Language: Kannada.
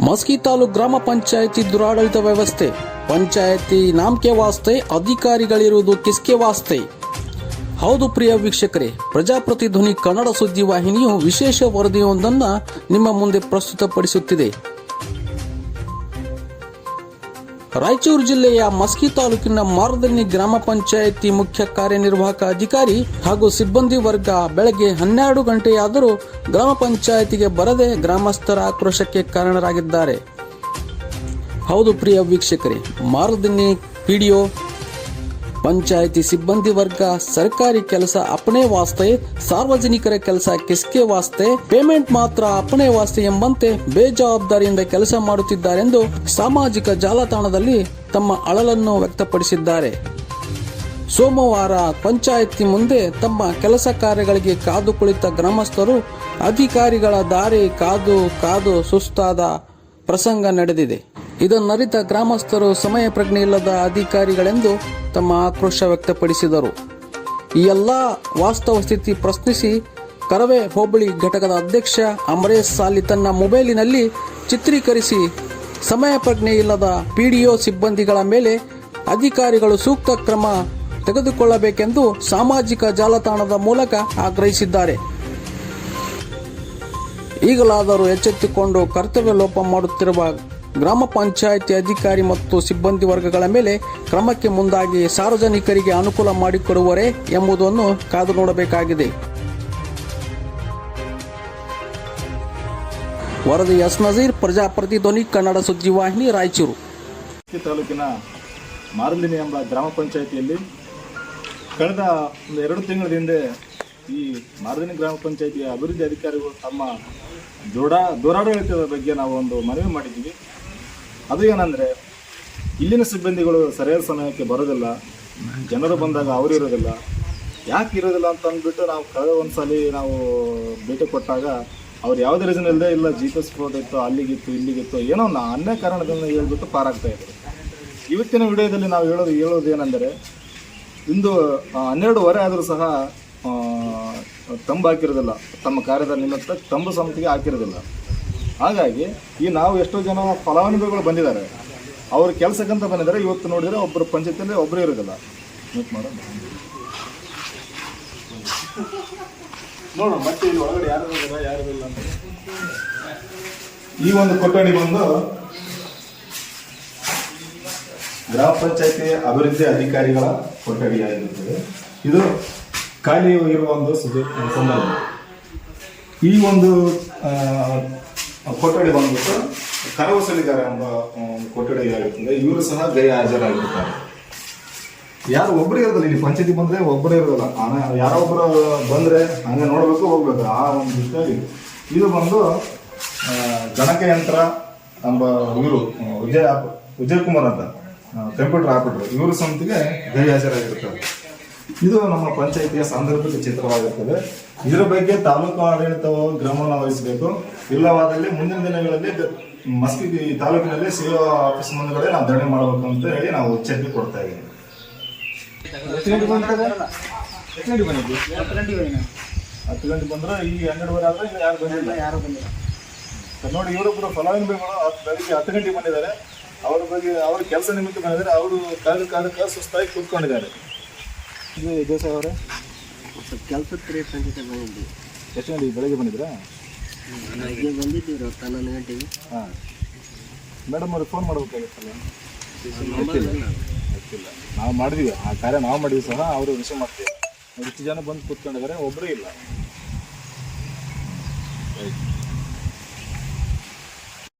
मस्की तालूक ग्राम पंचायती ದುರಾಡಳಿತ ವ್ಯವಸ್ಥೆ पंचायती नाम के वास्ते ಅಧಿಕಾರಿಗಳಿರುವುದು किसके वास्ते? ಹೌದು ಪ್ರಿಯ ವೀಕ್ಷಕರೇ, ಪ್ರಜಾಪ್ರತಿಧ್ವನಿ ಕನ್ನಡ ಸುದ್ದಿ ವಾಹಿನಿಯು ವಿಶೇಷ ವರದಿಯೊಂದನ್ನು ನಿಮ್ಮ ಮುಂದೆ ಪ್ರಸ್ತುತಪಡಿಸುತ್ತಿದೆ. ರಾಯಚೂರು ಜಿಲ್ಲೆಯ ಮಸ್ಕಿ ತಾಲೂಕಿನ ಮಾರದನಿ ಗ್ರಾಮ ಪಂಚಾಯಿತಿ ಮುಖ್ಯ ಕಾರ್ಯನಿರ್ವಾಹಕ ಅಧಿಕಾರಿ ಹಾಗೂ ಸಿಬ್ಬಂದಿ ವರ್ಗ ಬೆಳಗ್ಗೆ 12 ಗಂಟೆಯಾದರೂ ಗ್ರಾಮ ಪಂಚಾಯಿತಿಗೆ ಬರದೆ ಗ್ರಾಮಸ್ಥರ ಆಕ್ರೋಶಕ್ಕೆ ಕಾರಣರಾಗಿದ್ದಾರೆ. ಹೌದು ಪ್ರಿಯ ವೀಕ್ಷಕರೇ, ಮಾರದನಿ ಪಿಡಿಒ पंचायती सिब्बंदी वर्ग सरकारी ಕೆಲಸ अपने वास्ते ಸಾರ್ವಜನಿಕರ ಕೆಲಸ किसके वास्ते ಪೇಮೆಂಟ್ ಮಾತ್ರ अपने वास्ते ಎಂಬಂತೆ ಬೇಜವಾಬ್ದಾರಿಯಿಂದ ಕೆಲಸ ಮಾಡುತ್ತಿದ್ದಾರೆಂದು ಸಾಮಾಜಿಕ ಜಾಲತಾಣದಲ್ಲಿ ತಮ್ಮ ಅಳಲನ್ನು ವ್ಯಕ್ತಪಡಿಸಿದ್ದಾರೆ. ಸೋಮವಾರ ಪಂಚಾಯಿತಿ ಮುಂದೆ ತಮ್ಮ ಕೆಲಸ ಕಾರ್ಯಗಳಿಗೆ ಕಾದು ಕುಳಿತ ಗ್ರಾಮಸ್ಥರು ಅಧಿಕಾರಿಗಳ ದಾರಿ ಕಾದು ಸುಸ್ತಾದ ಪ್ರಸಂಗ ನಡೆದಿದೆ. ಇದನ್ನರಿತ ಗ್ರಾಮಸ್ಥರು ಸಮಯ ಪ್ರಜ್ಞೆ ಇಲ್ಲದ ಅಧಿಕಾರಿಗಳೆಂದು ತಮ್ಮ ಆಕ್ರೋಶ ವ್ಯಕ್ತಪಡಿಸಿದರು. ಈ ಎಲ್ಲ ವಾಸ್ತವ ಸ್ಥಿತಿ ಪ್ರಶ್ನಿಸಿ ಕರವೇ ಹೋಬಳಿ ಘಟಕದ ಅಧ್ಯಕ್ಷ ಅಮರೇಶ್ ಸಾಲಿ ತನ್ನ ಮೊಬೈಲಿನಲ್ಲಿ ಚಿತ್ರೀಕರಿಸಿ ಸಮಯ ಪ್ರಜ್ಞೆ ಇಲ್ಲದ ಪಿಡಿಒ ಸಿಬ್ಬಂದಿಗಳ ಮೇಲೆ ಅಧಿಕಾರಿಗಳು ಸೂಕ್ತ ಕ್ರಮ ತೆಗೆದುಕೊಳ್ಳಬೇಕೆಂದು ಸಾಮಾಜಿಕ ಜಾಲತಾಣದ ಮೂಲಕ ಆಗ್ರಹಿಸಿದ್ದಾರೆ. ಈಗಲಾದರೂ ಎಚ್ಚೆತ್ತುಕೊಂಡು ಕರ್ತವ್ಯ ಲೋಪ ಮಾಡುತ್ತಿರುವ ಗ್ರಾಮ ಪಂಚಾಯಿತಿ ಅಧಿಕಾರಿ ಮತ್ತು ಸಿಬ್ಬಂದಿ ವರ್ಗಗಳ ಮೇಲೆ ಕ್ರಮಕ್ಕೆ ಮುಂದಾಗಿ ಸಾರ್ವಜನಿಕರಿಗೆ ಅನುಕೂಲ ಮಾಡಿಕೊಡುವರೇ ಎಂಬುದನ್ನು ಕಾದು ನೋಡಬೇಕಾಗಿದೆ. ವರದಿ ಎಸ್ ನಜೀರ್, ಪ್ರಜಾಪ್ರತಿಧ್ವನಿ ಕನ್ನಡ ಸುದ್ದಿವಾಹಿನಿ, ರಾಯಚೂರು. ತಾಲೂಕಿನ ಮಾರದನಿ ಎಂಬ ಗ್ರಾಮ ಪಂಚಾಯಿತಿಯಲ್ಲಿ ಕಳೆದ 2 ತಿಂಗಳ ಹಿಂದೆ ಈ ಮಾರದನಿ ಗ್ರಾಮ ಪಂಚಾಯಿತಿಯ ಅಭಿವೃದ್ಧಿ ಅಧಿಕಾರಿಗಳು ತಮ್ಮ ದುರಾಡಳಿತದ ಬಗ್ಗೆ ನಾವು ಒಂದು ಮನವಿ ಮಾಡಿದ್ದೀವಿ. ಅದು ಏನಂದರೆ, ಇಲ್ಲಿನ ಸಿಬ್ಬಂದಿಗಳು ಸರಿಯಾದ ಸಮಯಕ್ಕೆ ಬರೋದಿಲ್ಲ, ಜನರು ಬಂದಾಗ ಅವರು ಇರೋದಿಲ್ಲ. ಯಾಕೆ ಇರೋದಿಲ್ಲ ಅಂತ ಅಂದ್ಬಿಟ್ಟು ನಾವು ಕಳೆದ ಒಂದು ಸಲ ನಾವು ಭೇಟಿ ಕೊಟ್ಟಾಗ ಅವ್ರು ಯಾವುದೇ ರೀಸನ್ ಇಲ್ಲದೆ ಇಲ್ಲ GPS ಫ್ರಾಡ್ ಇತ್ತು, ಅಲ್ಲಿಗಿತ್ತು ಇಲ್ಲಿಗಿತ್ತು ಏನೋ ಅನ್ಯ ಕಾರಣದಿಂದ ಹೇಳ್ಬಿಟ್ಟು ಪಾರಾಗ್ತಾ ಇದ್ರು. ಇವತ್ತಿನ ವಿಡಿಯೋದಲ್ಲಿ ನಾವು ಹೇಳೋದು ಏನೆಂದರೆ, ಇಂದು 12:15 ಆದರೂ ಸಹ ತಂಬು ಹಾಕಿರೋದಿಲ್ಲ, ತಮ್ಮ ಕಾರ್ಯದ ನಿಮಿತ್ತ ತಂಬು ಸಮಿತಿಗೆ ಹಾಕಿರೋದಿಲ್ಲ. ಹಾಗಾಗಿ ನಾವು ಎಷ್ಟೋ ಜನ ಫಲಾನುಭವಿಗಳು ಬಂದಿದ್ದಾರೆ, ಅವ್ರ ಕೆಲಸಕ್ಕಂತ ಬಂದಿದ್ದಾರೆ. ಇವತ್ತು ನೋಡಿದರೆ ಒಬ್ಬರು ಪಂಚಾಯತಿಯಲ್ಲಿ ಒಬ್ಬರು ಇರೋದಿಲ್ಲ. ನೋಡೋಣ ಮತ್ತೆ ಇಲ್ಲಿ ಒಳಗಡೆ ಯಾರು ಇಲ್ಲ ಅಂತ. ಈ ಒಂದು ಕೊಠಡಿ ಬಂದು ಗ್ರಾಮ ಪಂಚಾಯತಿ ಅಭಿವೃದ್ಧಿ ಅಧಿಕಾರಿಗಳ ಕೊಠಡಿಯಾಗಿರುತ್ತದೆ. ಇದು ಖಾಲಿ ಇರುವ ಒಂದು ಸಂದರ್ಭ. ಈ ಒಂದು ಕೊಠಡಿ ಬಂದ್ಬಿಟ್ಟು ಕರವಸೂಲಿಗಾರ ಎಂಬ ಒಂದು ಕೊಠಡಿಯಾಗಿರ್ತದೆ. ಇವರು ಸಹ ಗೈರು ಹಾಜರಾಗಿರ್ತಾರೆ. ಯಾರು ಒಬ್ಬರೇ ಇರೋದಿಲ್ಲ, ಇಲ್ಲಿ ಪಂಚಾಯತಿ ಬಂದರೆ ಒಬ್ಬರೇ ಇರೋದಿಲ್ಲ. ಯಾರೋ ಒಬ್ಬರು ಬಂದರೆ ಹಂಗೆ ನೋಡಬೇಕು ಹೋಗ್ಬೇಕು, ಆ ಒಂದು ವಿಷಯ. ಇದು ಬಂದು ಗಣಕಯಂತ್ರ ಎಂಬ ಇವರು ವಿಜಯ್ ಕುಮಾರ್ ಅಂತ ಕಂಪ್ಯೂಟರ್ ಆಪರೇಟರ್, ಇವರು ಸಮಿತಿಗೆ ಗೈರು ಹಾಜರಾಗಿರ್ತಾರೆ. ಇದು ನಮ್ಮ ಪಂಚಾಯಿತಿಯ ಸಾಂದರ್ಭಿಕ ಚಿತ್ರವಾಗಿರ್ತದೆ. ಇದರ ಬಗ್ಗೆ ತಾಲೂಕು ಆಡಳಿತವು ಗಮನ ವಹಿಸಬೇಕು. ಇಲ್ಲವಾದಲ್ಲಿ ಮುಂದಿನ ದಿನಗಳಲ್ಲಿ ಮಸ್ಕಿ ತಾಲೂಕಿನಲ್ಲಿ CO ಆಫೀಸ್ ಮುಂದೆ ನಾವು ಧರಣಿ ಮಾಡಬೇಕು ಅಂತ ಹೇಳಿ ನಾವು ಎಚ್ಚರಿಕೆ ಕೊಡ್ತಾ ಇದ್ದೀವಿ. 10 ಗಂಟೆ ಬಂದ್ರೆ ಈಗ 12:15 ಆದ್ರೆ ಈಗ ಯಾರು ಬಂದಿಲ್ಲ. ನೋಡಿ, ಇವರೊಬ್ಬರು ಫಲಾನುಭವಿಗಳು ಬೆಳಿಗ್ಗೆ 10 ಗಂಟೆಗೆ ಬಂದಿದ್ದಾರೆ. ಅವ್ರ ಬಗ್ಗೆ ಅವ್ರ ಕೆಲಸ ನಿಮಿತ್ತ ಬಂದಿದ್ದಾರೆ. ಅವರು ಕಾಲಕ್ಕೆ ಸುಸ್ತಾಗಿ ಕೂತ್ಕೊಂಡಿದ್ದಾರೆ. ಇದು ದಿವಸ ಅವರೇ ಕೆಲಸಕ್ಕೆ ಬಂದಿದ್ವಿ. ಎಷ್ಟು ಗಂಟೆಗೆ ಬೆಳಗ್ಗೆ ಬಂದಿದ್ರಾ? ಬಂದಿದ್ದೀವಿ 11 ಗಂಟೆಗೆ. ಹಾಂ, ಮೇಡಮ್ ಅವ್ರಿಗೆ ಫೋನ್ ಮಾಡಬೇಕಾಗಿತ್ತಲ್ಲ. ಗೊತ್ತಿಲ್ಲ, ನಾವು ಮಾಡಿದ್ವಿ ಆ ಕಾರ್ಯ, ನಾವು ಮಾಡಿದ್ವಿ ಸಹ. ಅವರು ರಿಸೀವ್ ಮಾಡ್ತೀವಿ. ಇಷ್ಟು ಜನ ಬಂದು ಕೂತ್ಕೊಂಡಿದ್ದಾರೆ, ಒಬ್ಬರೇ ಇಲ್ಲ.